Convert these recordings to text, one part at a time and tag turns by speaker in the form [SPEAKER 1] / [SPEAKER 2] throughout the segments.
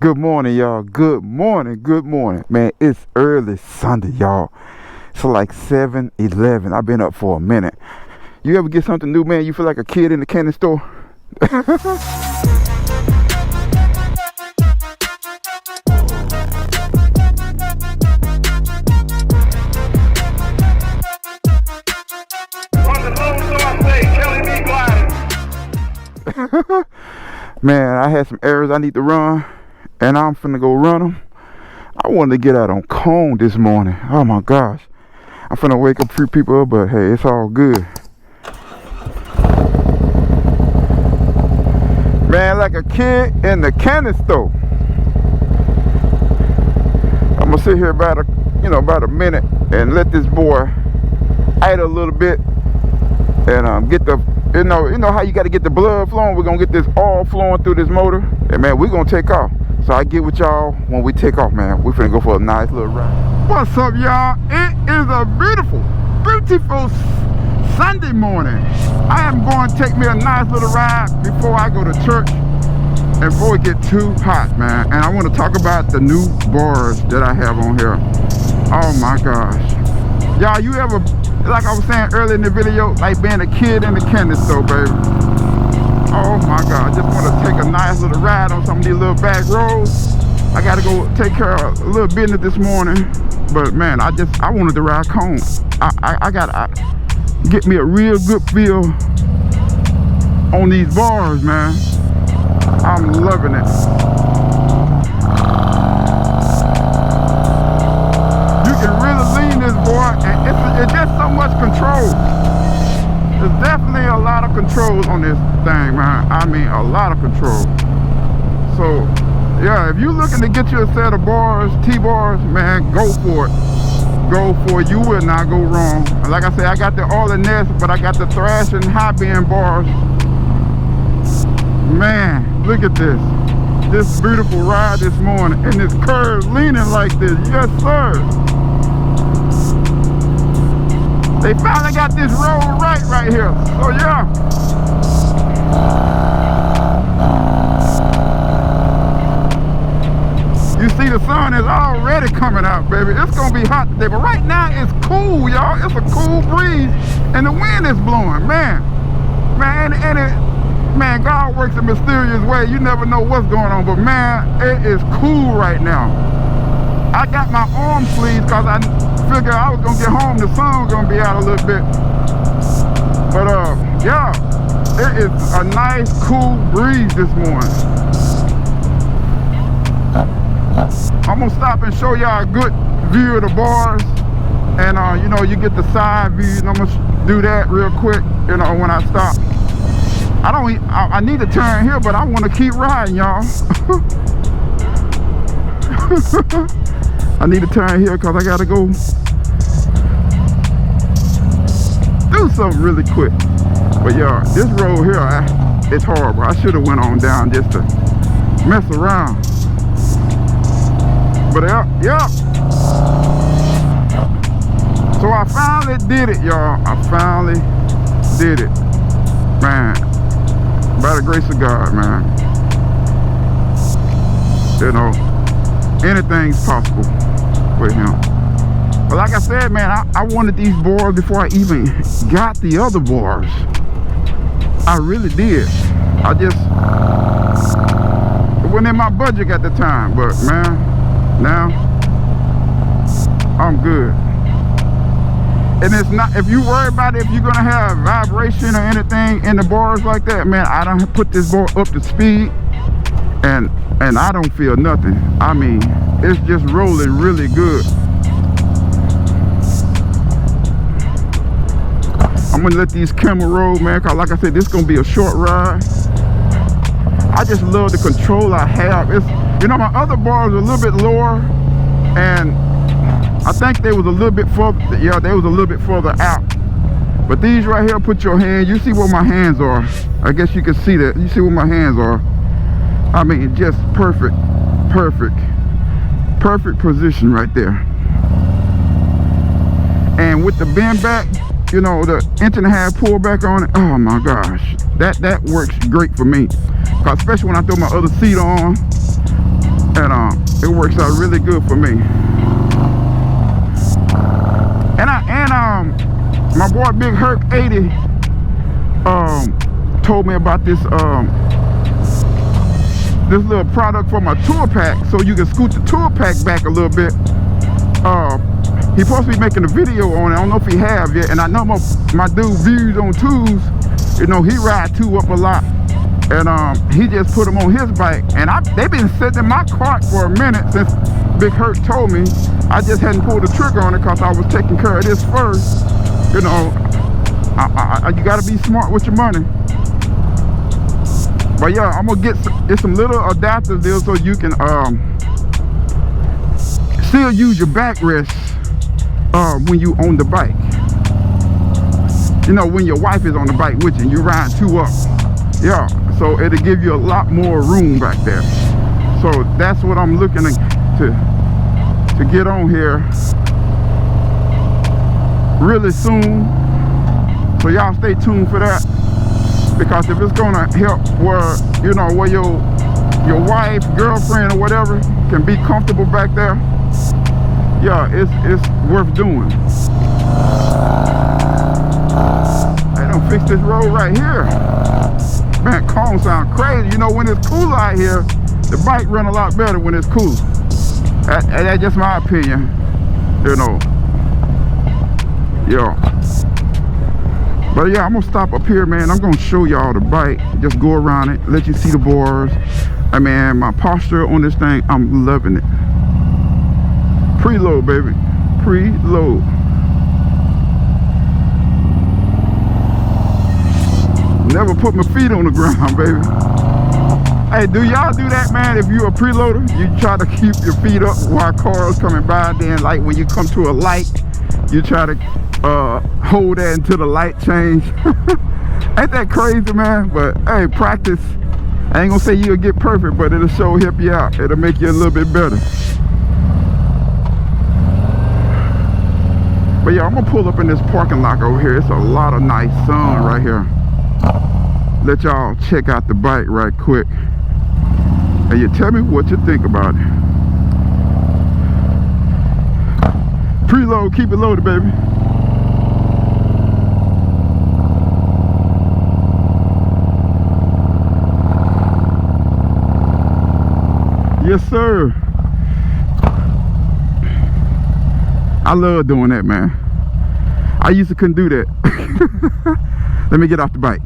[SPEAKER 1] Good morning, y'all. Good morning. Good morning. Man, it's early Sunday, y'all. It's like 7:11. I've been up for a minute. You ever get something new, man? You feel like a kid in the candy store? Man, I had some errands I need to run, and I'm finna go run them. I wanted to get out on Khrome this morning. Oh my gosh. I'm finna wake up a few people up, but hey, it's all good. Man, like a kid in the candy store. I'm gonna sit here about a minute and let this boy idle a little bit and get the you know how you got to get the blood flowing. We're gonna get this all flowing through this motor, and man, we're gonna take off. So I get with y'all when we take off, man. We finna go for a nice little ride. What's up, y'all? It is a beautiful Sunday morning. I am going to take me a nice little ride before I go to church and before it get too hot, man. And I want to talk about the new bars that I have on here. Oh my gosh, y'all, you ever, like I was saying earlier in the video, like being a kid in the candy store, baby? Oh my God, I just want to take a nice little ride on some of these little back roads. I got to go take care of a little business this morning, but man, I wanted to ride Khrome. I got to get me a real good feel on these bars, man. I'm loving it. You can really lean this boy, and it's just so much control. There's definitely a lot of controls on this thing, man. I mean, a lot of control. So, yeah, if you're looking to get you a set of bars, T-bars, man, go for it. Go for it. You will not go wrong. Like I said, I got the Arlen Ness, but I got the Thrashin high bend bars. Man, look at this. This beautiful ride this morning. And this curve leaning like this. Yes, sir. They finally got this road right here. So yeah. You see the sun is already coming out, baby. It's gonna be hot today, but right now it's cool, y'all. It's a cool breeze and the wind is blowing, man. Man, God works in a mysterious way. You never know what's going on, but man, it is cool right now. I got my arm sleeves because I figured I was gonna get home, the sun was gonna be out a little bit. But yeah, it is a nice cool breeze this morning. I'm gonna stop and show y'all a good view of the bars, and you know, you get the side views, and I'm gonna do that real quick, you know, when I stop. I need to turn here, but I want to keep riding, y'all. I need to turn here because I gotta go do something really quick. But yeah, this road here, it's horrible. I should have went on down just to mess around. But yeah. So I finally did it, y'all. I finally did it, man. By the grace of God, man. You know, anything's possible with him. But like I said, man, I wanted these bars before I even got the other bars. I really did. It wasn't in my budget at the time, but man, now I'm good. And it's not, if you worry about it, if you're gonna have vibration or anything in the bars like that, man, I don't put this bar up to speed and I don't feel nothing. I mean, it's just rolling really good. I'm gonna let these camera roll, man, cause like I said, this is gonna be a short ride. I just love the control I have. It's, you know, my other bars are a little bit lower, and I think they was a little bit further, yeah, they was a little bit further out. But these right here, put your hand, you see where my hands are. I guess you can see that. You see where my hands are. I mean, just perfect position right there. And with the bend back, you know, the 1.5 inch pull back on it, oh my gosh, that works great for me. Especially when I throw my other seat on and it works out really good for me. And my boy Big Herc 80 told me about this this little product for my tour pack, so you can scoot the tour pack back a little bit. He's supposed to be making a video on it. I don't know if he have yet, and I know my dude Views on Tools, you know, he ride two up a lot, and he just put them on his bike, and they've been sitting in my cart for a minute since Big Hurt told me. I just hadn't pulled the trigger on it because I was taking care of this first. You know, you gotta be smart with your money. But yeah, I'm gonna get some little adapters there so you can still use your backrest when you on the bike. You know, when your wife is on the bike with you and you ride two up. Yeah, so it'll give you a lot more room back there. So that's what I'm looking to get on here really soon. So y'all stay tuned for that, because if it's gonna help where, you know, where your wife, girlfriend, or whatever can be comfortable back there, yeah, it's worth doing. They done fix this road right here. Man, Khrome sound crazy. You know, when it's cool out here, the bike run a lot better when it's cool. That's just my opinion, you know. Yeah. But yeah, I'm gonna stop up here, man. I'm gonna show y'all the bike. Just go around it, let you see the bars. I mean, my posture on this thing, I'm loving it. Preload, baby. Preload. Never put my feet on the ground, baby. Hey, do y'all do that, man? If you're a preloader, you try to keep your feet up while cars coming by. Then, like when you come to a light, you try to hold that until the light change. Ain't that crazy, man? But hey, practice. I ain't gonna say you'll get perfect, but it'll sure help you out. It'll make you a little bit better. But yeah, I'm gonna pull up in this parking lot over here. It's a lot of nice sun right here. Let y'all check out the bike right quick, and you tell me what you think about it. Preload, keep it loaded, baby. Yes, sir. I love doing that, man. I used to couldn't do that. Let me get off the bike.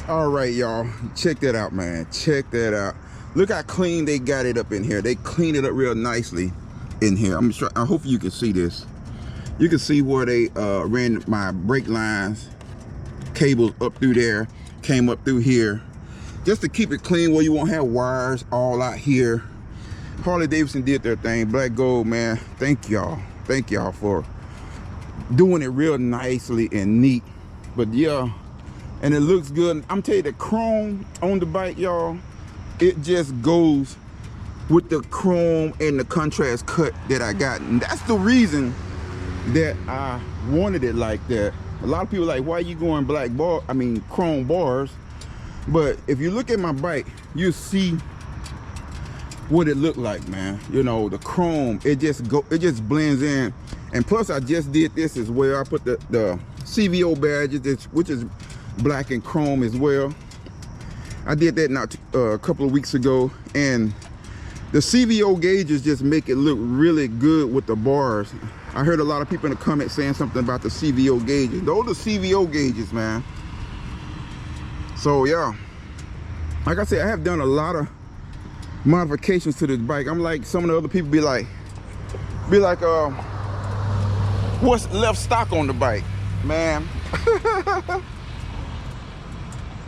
[SPEAKER 1] All right, y'all, check that out, man. Check that out. Look how clean they got it up in here. They cleaned it up real nicely in here. I hope you can see this. You can see where they ran my brake lines, cables up through there, came up through here, just to keep it clean where you won't have wires all out here. Harley Davidson did their thing. Black Gold, man. Thank y'all for doing it real nicely and neat. But yeah, and it looks good. I'm telling you, the chrome on the bike, y'all, it just goes with the chrome and the contrast cut that I got. And that's the reason that I wanted it like that. A lot of people are like, why are you going chrome bars? But if you look at my bike, you see what it looked like, man. You know, the chrome, it just blends in. And plus I just did this as well. I put the CVO badges, which is black and chrome as well. I did that not a couple of weeks ago, and the CVO gauges just make it look really good with the bars. I heard a lot of people in the comments saying something about the CVO gauges. Those are CVO gauges, man. So yeah, like I said, I have done a lot of modifications to this bike. I'm like some of the other people be like what's left stock on the bike, man?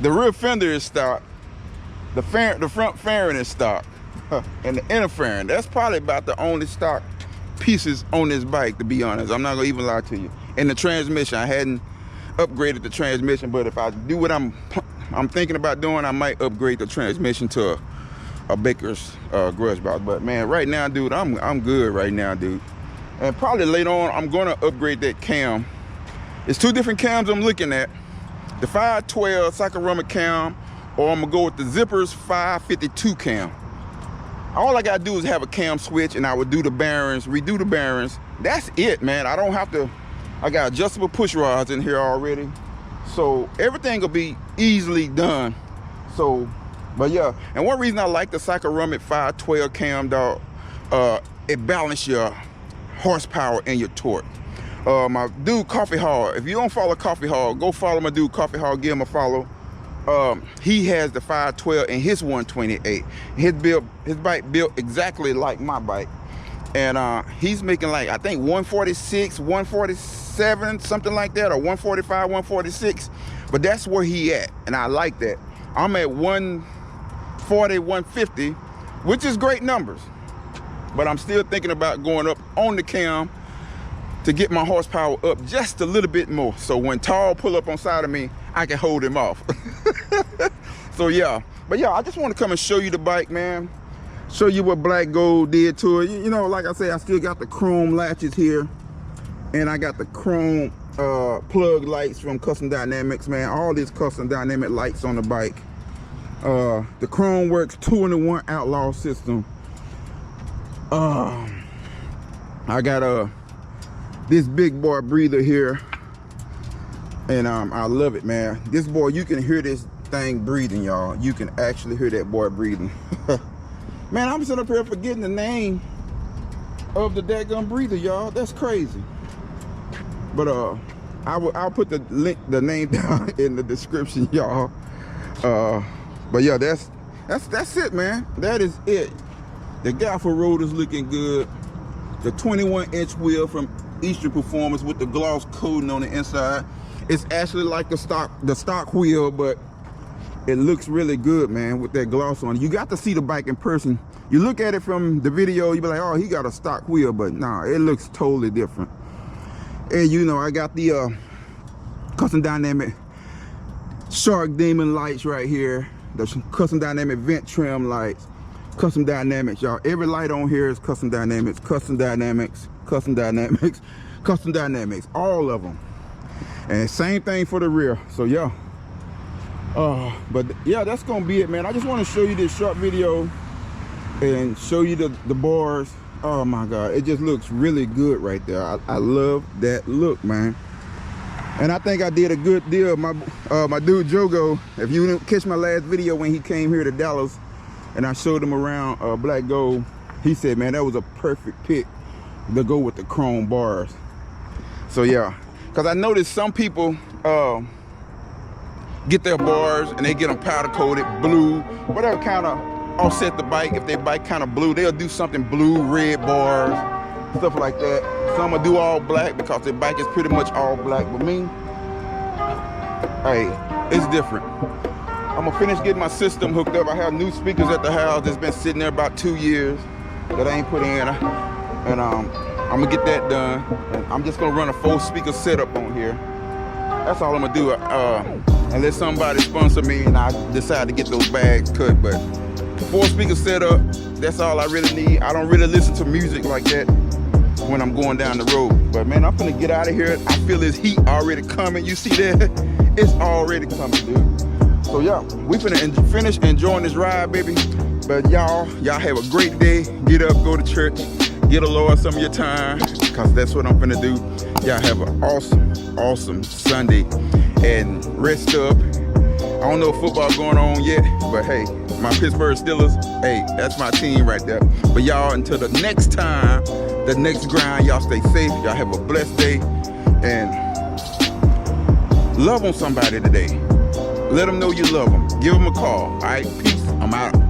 [SPEAKER 1] The rear fender is stock, the front fairing is stock, and the inner fairing, that's probably about the only stock pieces on this bike, to be honest. I'm not gonna even lie to you. And the transmission, I hadn't upgraded the transmission, but if I do what I'm thinking about doing, I might upgrade the transmission to a Baker's grudge box. But man, right now, dude, I'm good right now, dude. And probably later on, I'm gonna upgrade that cam. It's two different cams I'm looking at: the 512 Sakurama cam, or I'm gonna go with the Zippers 552 cam. All I gotta do is have a cam switch, and I would do the bearings, redo the bearings. That's it, man. I don't have to. I got adjustable push rods in here already, so everything will be easily done. So. But yeah, and one reason I like the Sakurama 512 cam, dog, it balances your horsepower and your torque. My dude Coffee Hog, if you don't follow Coffee Hog, go follow my dude Coffee Hog, give him a follow. He has the 512 and his 128. His bike built exactly like my bike. And he's making like, I think 146, 147, something like that, or 145, 146. But that's where he at, and I like that. I'm at 140, 150, which is great numbers, but I'm still thinking about going up on the cam to get my horsepower up just a little bit more, so when Tall pull up on side of me, I can hold him off. So yeah, but yeah, I just want to come and show you the bike, man, show you what Black Gold did to it. You know, like I say, I still got the chrome latches here, and I got the chrome plug lights from Custom Dynamics, man. All these Custom Dynamic lights on the bike. The Khrome Werks 2-in-1 outlaw system. I got this big boy breather here, and I love it, man. This boy, you can hear this thing breathing, y'all. You can actually hear that boy breathing. Man, I'm sitting up here forgetting the name of the daggum breather, y'all. That's crazy. But I'll put the name down in the description, y'all. But yeah, that's it, man. That is it. The gaffer rotor's looking good. The 21-inch wheel from Eastern Performance with the gloss coating on the inside. It's actually like the stock wheel, but it looks really good, man, with that gloss on it. You got to see the bike in person. You look at it from the video, you be like, oh, he got a stock wheel, but nah, it looks totally different. And you know, I got the Custom Dynamic Shark Demon lights right here. The Custom Dynamic vent trim lights. Custom Dynamics, y'all. Every light on here is Custom Dynamics, Custom Dynamics, Custom Dynamics, Custom Dynamics, all of them. And same thing for the rear. So yeah. But yeah, that's gonna be it, man. I just want to show you this short video and show you the bars. Oh my God, it just looks really good right there. I love that look, man. And I think I did a good deal. My dude Jogo, if you didn't catch my last video when he came here to Dallas and I showed him around Black Gold, he said, man, that was a perfect pick to go with the chrome bars. So yeah, because I noticed some people get their bars and they get them powder coated, blue, whatever kind of offset the bike. If their bike kind of blue, they'll do something blue, red bars, stuff like that. Some will do all black because their bike is pretty much all black. But me, hey, it's different. I'm gonna finish getting my system hooked up. I have new speakers at the house that's been sitting there about 2 years that I ain't put in, and I'm gonna get that done. And I'm just gonna run a 4-speaker setup on here. That's all I'm gonna do, unless somebody sponsor me and I decide to get those bags cut. But 4-speaker setup, that's all I really need. I don't really listen to music like that when I'm going down the road. But man, I'm gonna get out of here. I feel this heat already coming. You see that? It's already coming, dude. So yeah, we finna finish enjoying this ride, baby. But y'all have a great day. Get up, go to church, get a Lord some of your time, because that's what I'm finna do. Y'all have an awesome Sunday and rest up. I don't know if football going on yet, but hey, my Pittsburgh Steelers, hey, that's my team right there. But y'all, until the next time, the next grind, y'all stay safe. Y'all have a blessed day and love on somebody today. Let them know you love them. Give them a call. All right, peace. I'm out.